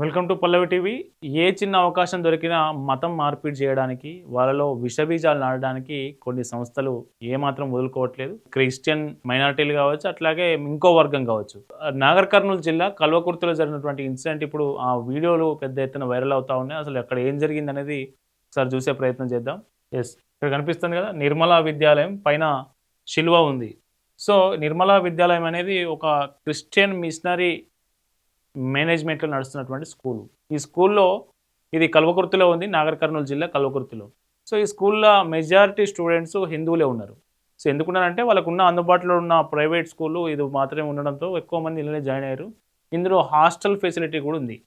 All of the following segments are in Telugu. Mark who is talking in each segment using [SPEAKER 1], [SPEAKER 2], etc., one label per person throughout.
[SPEAKER 1] Welcome to Pallavi TV. ఏ చిన్న అవకాశం దొరికినా మతం మార్పిడి చేయడానికి, వాళ్ళలో విషబీజాలు నాటడానికి కొన్ని సంస్థలు ఏమాత్రం వదులుకోవట్లేదు. క్రిస్టియన్ మైనారిటీలు కావచ్చు, అట్లాగే ఇంకో వర్గం కావచ్చు. నాగర్ కర్నూలు జిల్లా కల్వకుర్తిలో జరిగినటువంటి ఇన్సిడెంట్ ఇప్పుడు ఆ వీడియోలు పెద్ద ఎత్తున వైరల్ అవుతా ఉన్నాయి. అసలు అక్కడ ఏం జరిగింది అనేది ఒకసారి చూసే ప్రయత్నం చేద్దాం. ఇక్కడ కనిపిస్తుంది కదా, నిర్మలా విద్యాలయం పైన శిలువ ఉంది. సో నిర్మలా విద్యాలయం అనేది ఒక క్రిస్టియన్ మిషనరీ మేనేజ్మెంట్లో నడుస్తున్నటువంటి స్కూల్. ఈ స్కూల్లో ఇది కల్వకుర్తిలో ఉంది, నాగర్ కర్నూలు జిల్లా కల్వకుర్తిలో. సో ఈ స్కూల్లో మెజారిటీ స్టూడెంట్స్ హిందువులే ఉన్నారు. సో ఎందుకున్నారంటే వాళ్ళకున్న అందుబాటులో ఉన్న ప్రైవేట్ స్కూళ్ళు ఇది మాత్రమే ఉండడంతో ఎక్కువ మంది ఇళ్ళనే జాయిన్ అయ్యారు. ఇందులో హాస్టల్ ఫెసిలిటీ కూడా ఉంది.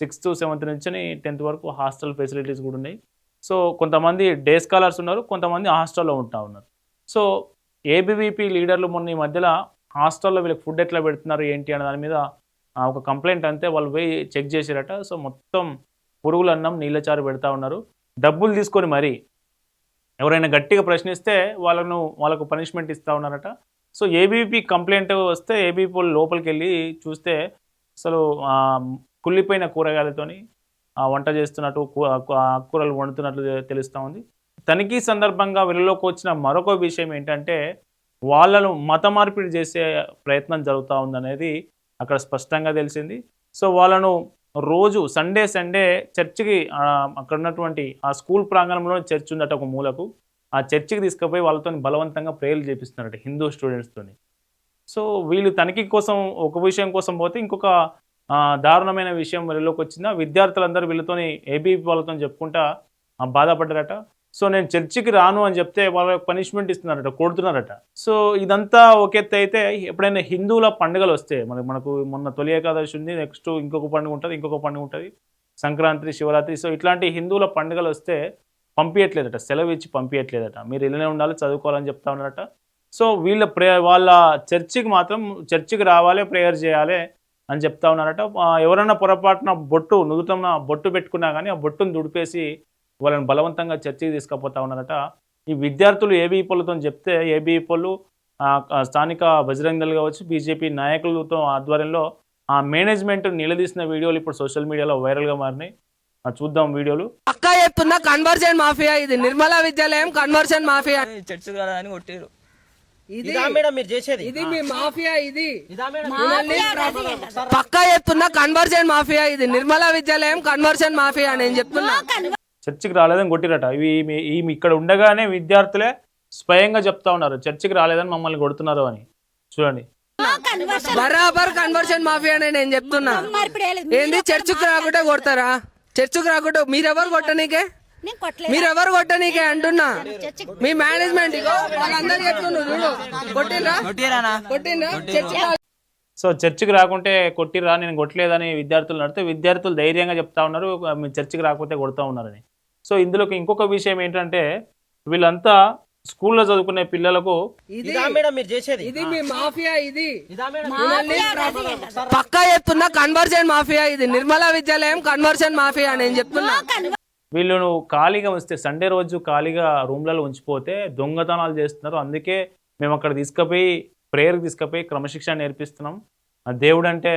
[SPEAKER 1] 6th 7th నుంచి 10th వరకు హాస్టల్ ఫెసిలిటీస్ కూడా ఉన్నాయి. సో కొంతమంది డే స్కాలర్స్ ఉన్నారు, కొంతమంది హాస్టల్లో ఉంటా ఉన్నారు. సో ఏబీవీపీ లీడర్లు మొన్న ఈ మధ్యలో హాస్టల్లో వీళ్ళకి ఫుడ్ ఎట్లా పెడుతున్నారు ఏంటి అనే దాని మీద ఒక కంప్లైంట్ అంతే వాళ్ళు పోయి చెక్ చేశారట. సో మొత్తం పురుగుల అన్నం నీళ్ళచారు పెడతా ఉన్నారు, డబ్బులు తీసుకొని మరి. ఎవరైనా గట్టిగా ప్రశ్నిస్తే వాళ్ళకు పనిష్మెంట్ ఇస్తూ ఉన్నారట. సో ఏబీవీపీ కంప్లైంట్ వస్తే ఏబీవీపీ వాళ్ళు లోపలికి వెళ్ళి చూస్తే అసలు కుళ్ళిపోయిన కూరగాయలతోని వంట చేస్తున్నట్టు, కూరలు వండుతున్నట్లు తెలుస్తూ ఉంది. తనిఖీ సందర్భంగా వీళ్ళలోకి వచ్చిన మరొక విషయం ఏంటంటే వాళ్ళను మత మార్పిడి చేసే ప్రయత్నం జరుగుతూ ఉందనేది అక్కడ స్పష్టంగా తెలిసింది. సో వాళ్ళను రోజు సండే చర్చికి, అక్కడ ఉన్నటువంటి ఆ స్కూల్ ప్రాంగణంలో చర్చ్ ఉందట ఒక మూలకు, ఆ చర్చికి తీసుకుపోయి వాళ్ళతో బలవంతంగా ప్రేయర్లు చేపిస్తున్నారట హిందూ స్టూడెంట్స్తోని. సో వీళ్ళు తనిఖీ కోసం ఒక విషయం కోసం పోతే ఇంకొక దారుణమైన విషయం వీళ్ళలోకి వచ్చిందా, విద్యార్థులందరూ వీళ్ళతోని ఏబీవీపీ వాళ్ళతో చెప్పుకుంటా బాధపడ్డారట. సో నేను చర్చికి రాను అని చెప్తే వాళ్ళకి పనిష్మెంట్ ఇస్తున్నారట, కొడుతున్నారట. సో ఇదంతా ఒక ఎత్తు అయితే, ఎప్పుడైనా హిందువుల పండుగలు వస్తే మనకు మొన్న తొలి ఏకాదశి ఉంది, నెక్స్ట్ ఇంకొక పండుగ ఉంటుంది, సంక్రాంతి, శివరాత్రి. సో ఇట్లాంటి హిందువుల పండుగలు వస్తే పంపించట్లేదట, సెలవు ఇచ్చి పంపించట్లేదట, మీరు ఇళ్ళనే ఉండాలి, చదువుకోవాలని చెప్తా ఉన్నారట. సో వాళ్ళ చర్చికి రావాలి, ప్రేయర్ చేయాలి అని చెప్తా ఉన్నారట. ఎవరైనా పొరపాటున నుదుటన బొట్టు పెట్టుకున్నా కానీ ఆ బొట్టును దుడిపేసి వాళ్ళని బలవంతంగా చర్చకి తీసుకుపోతా ఉన్నారట. ఈ విద్యార్థులు ఏబీవీపీలతో చెప్తే ఏబీవీపీలు, స్థానిక బజరంగ్ దళ్ కావచ్చు, బీజేపీ నాయకులతో ఆధ్వర్యంలో ఆ మేనేజ్మెంట్ నిలదీసిన వీడియోలు ఇప్పుడు సోషల్ మీడియాలో వైరల్గా మారినాయి. చూద్దాం వీడియోలు.
[SPEAKER 2] పక్కా చెప్తున్నా, కన్వర్షన్ మాఫియా ఇది. నిర్మలా విద్యాలయం కన్వర్షన్ మాఫియా.
[SPEAKER 3] చర్చ్ అని కొట్టారు.
[SPEAKER 2] ఇది మీ మాఫియా, ఇది పక్కా చెప్తున్నా, కన్వర్షన్ మాఫియా ఇది. నిర్మలా విద్యాలయం కన్వర్షన్ మాఫియా నేను చెప్తున్నా.
[SPEAKER 1] చర్చికి రాలేదని కొట్టిరట. ఈమె ఇక్కడ ఉండగానే విద్యార్థులే స్వయంగా చెప్తా ఉన్నారు చర్చికి రాలేదని మమ్మల్ని కొడుతున్నారు అని. చూడండి,
[SPEAKER 2] బరాబర్ కన్వర్షన్ మాఫియా నేను చెప్తున్నా. ఏంది చర్చికి రాకుంటే కొడతారా? చర్చికి రాకుంటే మీరెవరు కొట్టనీకే అంటున్నా. మీ మేనేజ్మెంట్ వాళ్ళందరూ చెప్తున్నారు, కొట్టిండ్రా.
[SPEAKER 1] సో చర్చికి రాకుంటే కొట్టిరా, నేను కొట్టలేదని విద్యార్థులు నడితే విద్యార్థులు ధైర్యంగా చెప్తా ఉన్నారు చర్చికి రాకపోతే కొడతా ఉన్నారని. సో ఇందులోకి ఇంకొక విషయం ఏంటంటే, వీళ్ళంతా స్కూల్లో చదువుకునే పిల్లలకు
[SPEAKER 2] ఇది మీ మాఫియా, ఇది పక్కా చెప్తున్నా, కన్వర్షన్ మాఫియా ఇది. నిర్మలా విద్యాలయం కన్వర్షన్ మాఫియా నేను చెప్తున్నా.
[SPEAKER 1] వీళ్ళను ఖాళీగా ఉంచితే, సండే రోజు ఖాళీగా రూమ్లలో ఉంచిపోతే దొంగతనాలు చేస్తున్నారు. అందుకే మేము అక్కడ ప్రేయర్కి తీసుకుపోయి క్రమశిక్షణ నేర్పిస్తున్నాం, దేవుడు అంటే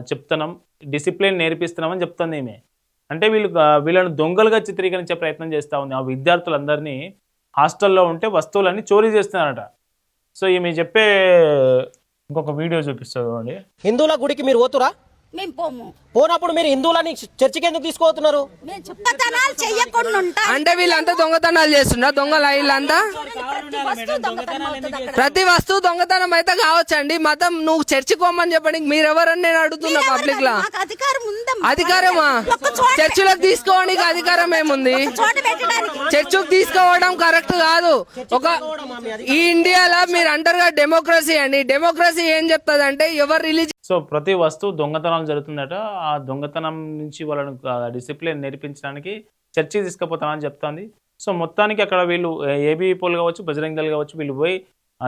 [SPEAKER 1] చెప్తున్నాం, డిసిప్లిన్ నేర్పిస్తున్నాం అని చెప్తుంది ఈమె. అంటే వీళ్ళను దొంగలుగా చిత్రీకరించే ప్రయత్నం చేస్తూ ఉంది. ఆ విద్యార్థులందరినీ హాస్టల్లో ఉంటే వస్తువులన్నీ చోరీ చేస్తున్నారట. సో ఈమె చెప్పే ఇంకొక వీడియో చూపిస్తుంది.
[SPEAKER 4] హిందువుల గుడికి మీరు పోతురా?
[SPEAKER 5] మేము పోము.
[SPEAKER 4] పోనప్పుడు మీరు హిందువులని చర్చికి ఎందుకు తీసుకోతున్నారు?
[SPEAKER 2] అంటే వీళ్ళంతా దొంగతనాలు చేస్తున్నారు, దొంగలు వీళ్ళంతా. ప్రతి వస్తువు దొంగతనం అయితే కావచ్చండి. మతం నువ్వు చర్చికి పోమని చెప్పండి, మీరెవరని నేను అడుగుతున్నా పబ్లిక్ లా. అధికారమా? చర్చిలకు తీసుకోవడానికి అధికారం ఏముంది? చర్చికి తీసుకోవడం కరెక్ట్ కాదు. ఈ ఇండియాలో మీరు అంటారుగా డెమోక్రసీ అండి. డెమోక్రసీ ఏం చెప్తుంది అంటే ఎవరు రిలీజియన్.
[SPEAKER 1] సో ప్రతి వస్తువు దొంగతనం జరుగుతుందట. ఆ దొంగతనం నుంచి వాళ్ళను డిసిప్లిన్ నేర్పించడానికి చర్చికి తీసుకుపోతానని చెప్తుంది. సో మొత్తానికి అక్కడ వీళ్ళు ఏబీవీపీలు కావచ్చు, బజరంగ్ దళ్ కావచ్చు, వీళ్ళు పోయి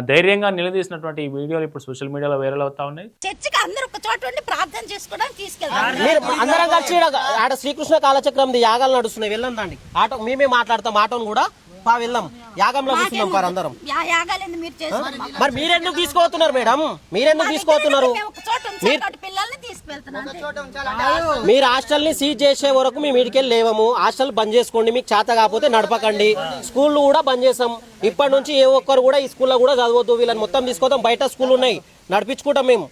[SPEAKER 1] ధైర్యంగా నిలదీసినటువంటి ఈ వీడియోలు ఇప్పుడు సోషల్ మీడియాలో వైరల్ అవుతా ఉన్నాయి.
[SPEAKER 5] చర్చికి అందరూ ఒక చోట ఉండి ప్రార్థన చేసుకోవడానికి తీసుకెళ్తారు.
[SPEAKER 4] అందరం కలిసి ఆడ శ్రీకృష్ణ కాలచక్రం యాగాలు నడుస్తున్నాయి, వెళ్ళండి. ఆటో మేమే మాట్లాడతాం, ఆటోను కూడా పా వెళ్దాం యాగంలో కూర్చుందాం పారు అందరం.
[SPEAKER 5] యాగాలేదు మీరు చేసుకోండి.
[SPEAKER 4] మరి మీరెందుకు తీసుకోతున్నారు మేడం? మీరెందుకు తీసుకోతున్నారు?
[SPEAKER 5] మేము ఒక చోట ఉంచాం కాబట్టి పిల్లల్ని తీసుకెళ్తున్నాం అంతే.
[SPEAKER 4] మీరు హాస్టల్ ని సీజ్ చేసే వరకు మేము ఇడికెళ్ళి లేవము. హాస్టల్ బంద్ చేసుకోండి, మీకు చేత కాకపోతే నడపకండి. స్కూల్ కూడా బంద్ చేసాం. ఇప్పటి నుంచి ఏ ఒక్కరు కూడా ఈ స్కూల్లో కూడా చదవద్దు. వీళ్ళని మొత్తం తీసుకోదాం. బయట స్కూల్ ఉన్నాయి, నడిపించుకుంటాం మేము.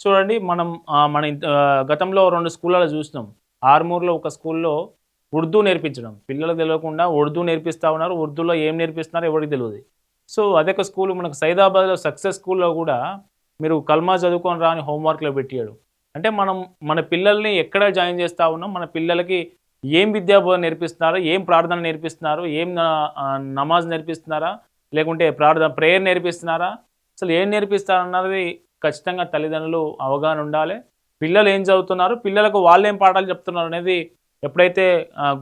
[SPEAKER 1] చూడండి, మన గతంలో 2 స్కూళ్ళలో చూసినాం. ఆర్మూర్లో ఒక స్కూల్లో ఉర్దూ నేర్పించడం, పిల్లలకు తెలియకుండా ఉర్దూ నేర్పిస్తూ ఉన్నారు. ఉర్దూలో ఏం నేర్పిస్తున్నారో ఎవరికి తెలియదు. సో అదే ఒక స్కూల్ మనకు సైదాబాద్లో సక్సెస్ స్కూల్లో కూడా మీరు కల్మా చదువుకొని రాని హోంవర్క్లో పెట్టాడు. అంటే మన పిల్లల్ని ఎక్కడ జాయిన్ చేస్తూ ఉన్నాం, మన పిల్లలకి ఏం విద్యాబోధన నేర్పిస్తున్నారో, ఏం ప్రార్థన నేర్పిస్తున్నారు, ఏం నమాజ్ నేర్పిస్తున్నారా, లేకుంటే ప్రేయర్ నేర్పిస్తున్నారా, అసలు ఏం నేర్పిస్తారన్నది ఖచ్చితంగా తల్లిదండ్రులు అవగాహన ఉండాలి. పిల్లలు ఏం చదువుతున్నారు, పిల్లలకు వాళ్ళు ఏం పాఠాలు చెప్తున్నారు అనేది ఎప్పుడైతే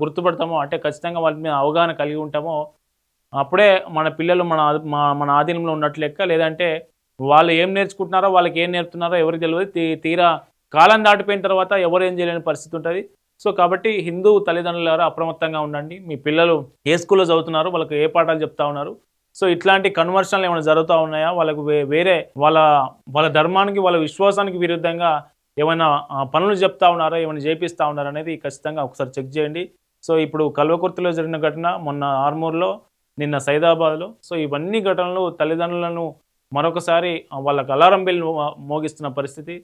[SPEAKER 1] గుర్తుపడతామో, అంటే ఖచ్చితంగా వాళ్ళ మీద అవగాహన కలిగి ఉంటామో అప్పుడే మన పిల్లలు మన ఆధీనంలో ఉన్నట్లు లెక్క. లేదంటే వాళ్ళు ఏం నేర్చుకుంటున్నారో, వాళ్ళకి ఏం నేర్పుతున్నారో ఎవరికి తెలియదు. తీరా కాలం దాటిపోయిన తర్వాత ఎవరు ఏం చేయలేని పరిస్థితి ఉంటుంది. సో కాబట్టి హిందూ తల్లిదండ్రుల అప్రమత్తంగా ఉండండి. మీ పిల్లలు ఏ స్కూల్లో చదువుతున్నారు, వాళ్ళకి ఏ పాఠాలు చెప్తా ఉన్నారు, సో ఇట్లాంటి కన్వర్షన్లు ఏమైనా జరుగుతూ ఉన్నాయా, వాళ్ళకు వేరే వాళ్ళ ధర్మానికి వాళ్ళ విశ్వాసానికి విరుద్ధంగా ఏమైనా పనులు చెప్తా ఉన్నారా, ఏమైనా చేపిస్తూ ఉన్నారా అనేది ఖచ్చితంగా ఒకసారి చెక్ చేయండి. సో ఇప్పుడు కల్వకుర్తిలో జరిగిన ఘటన, మొన్న ఆర్మూర్లో, నిన్న సైదాబాద్లో, సో ఇవన్నీ ఘటనలు తల్లిదండ్రులను మరొకసారి వాళ్ళకు అలారం బెల్ మోగిస్తున్న పరిస్థితి.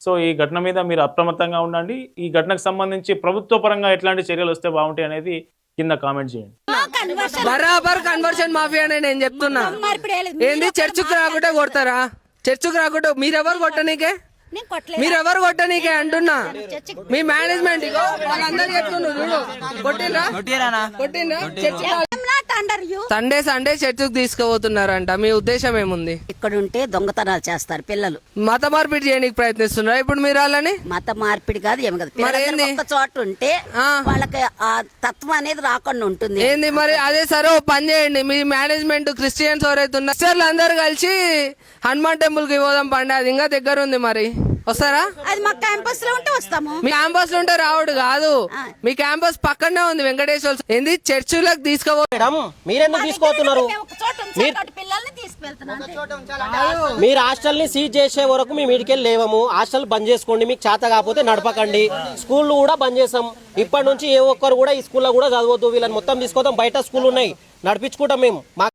[SPEAKER 1] సో ఈ ఘటన మీద మీరు అప్రమత్తంగా ఉండండి. ఈ ఘటనకు సంబంధించి ప్రభుత్వ పరంగా ఎట్లాంటి చర్యలు వస్తే బాగుంటాయి అనేది కింద కామెంట్ చేయండి.
[SPEAKER 2] బరాబర్ కన్వర్షన్ మాఫియానే నేను చెప్తున్నా. ఏంది చర్చికి రాకుంటే కొడతారా? చర్చికి రాకుంటే మీరెవరు కొట్టనీకే? మీరెవరు కొట్టనీకే అంటున్నా. మీ మేనేజ్మెంట్ వాళ్ళందరూ చెప్తున్నారు. సండే చర్చికి తీసుకుపోతున్నారంట. మీ ఉద్దేశం ఏముంది?
[SPEAKER 5] ఇక్కడ ఉంటే దొంగతనాలు చేస్తారు పిల్లలు.
[SPEAKER 2] మత మార్పిడి చేయడానికి ప్రయత్నిస్తున్నారా ఇప్పుడు మీరు వాళ్ళని?
[SPEAKER 5] మత మార్పిడి కాదు, ఏమి కాదు. పిల్లలు ఒక్క చోట ఉంటే వాళ్ళకి ఆ తత్వం అనేది రాకుండా ఉంటుంది.
[SPEAKER 2] ఏంది మరి? అదే సరే ఓ పని చేయండి, మీ మేనేజ్మెంట్ క్రిస్టియన్స్ ఎవరైతే ఉన్నారు సిస్టర్లు అందరు కలిసి హనుమాన్ టెంపుల్ కి పోదాం పండి. అది ఇంకా దగ్గర ఉంది, మరి వస్తారా?
[SPEAKER 5] అది మా క్యాంపస్ లో ఉంటే వస్తాము.
[SPEAKER 2] మీ క్యాంపస్ లో ఉంటే రావడు కాదు, మీ క్యాంపస్ పక్కనే ఉంది వెంకటేశ్వర. ఏంది చర్చిలకు తీసుకో
[SPEAKER 4] మేడం, మీరెందుకు తీసుకోతున్నారు?
[SPEAKER 5] పిల్లల్ని తీసుకెళ్తున్నాం.
[SPEAKER 4] మీరు హాస్టల్ ని సీజ్ చేసే వరకు మేము ఇడికెళ్ళి లేవము. హాస్టల్ బంద్ చేసుకోండి, మీకు చేత కాకపోతే నడపకండి. స్కూల్ కూడా బంద్ చేసాం. ఇప్పటి నుంచి ఏ ఒక్కరు కూడా ఈ స్కూల్లో కూడా చదవద్దు. వీళ్ళని మొత్తం తీసుకోదాం. బయట స్కూల్ ఉన్నాయి, నడిపించుకుంటాం మేము.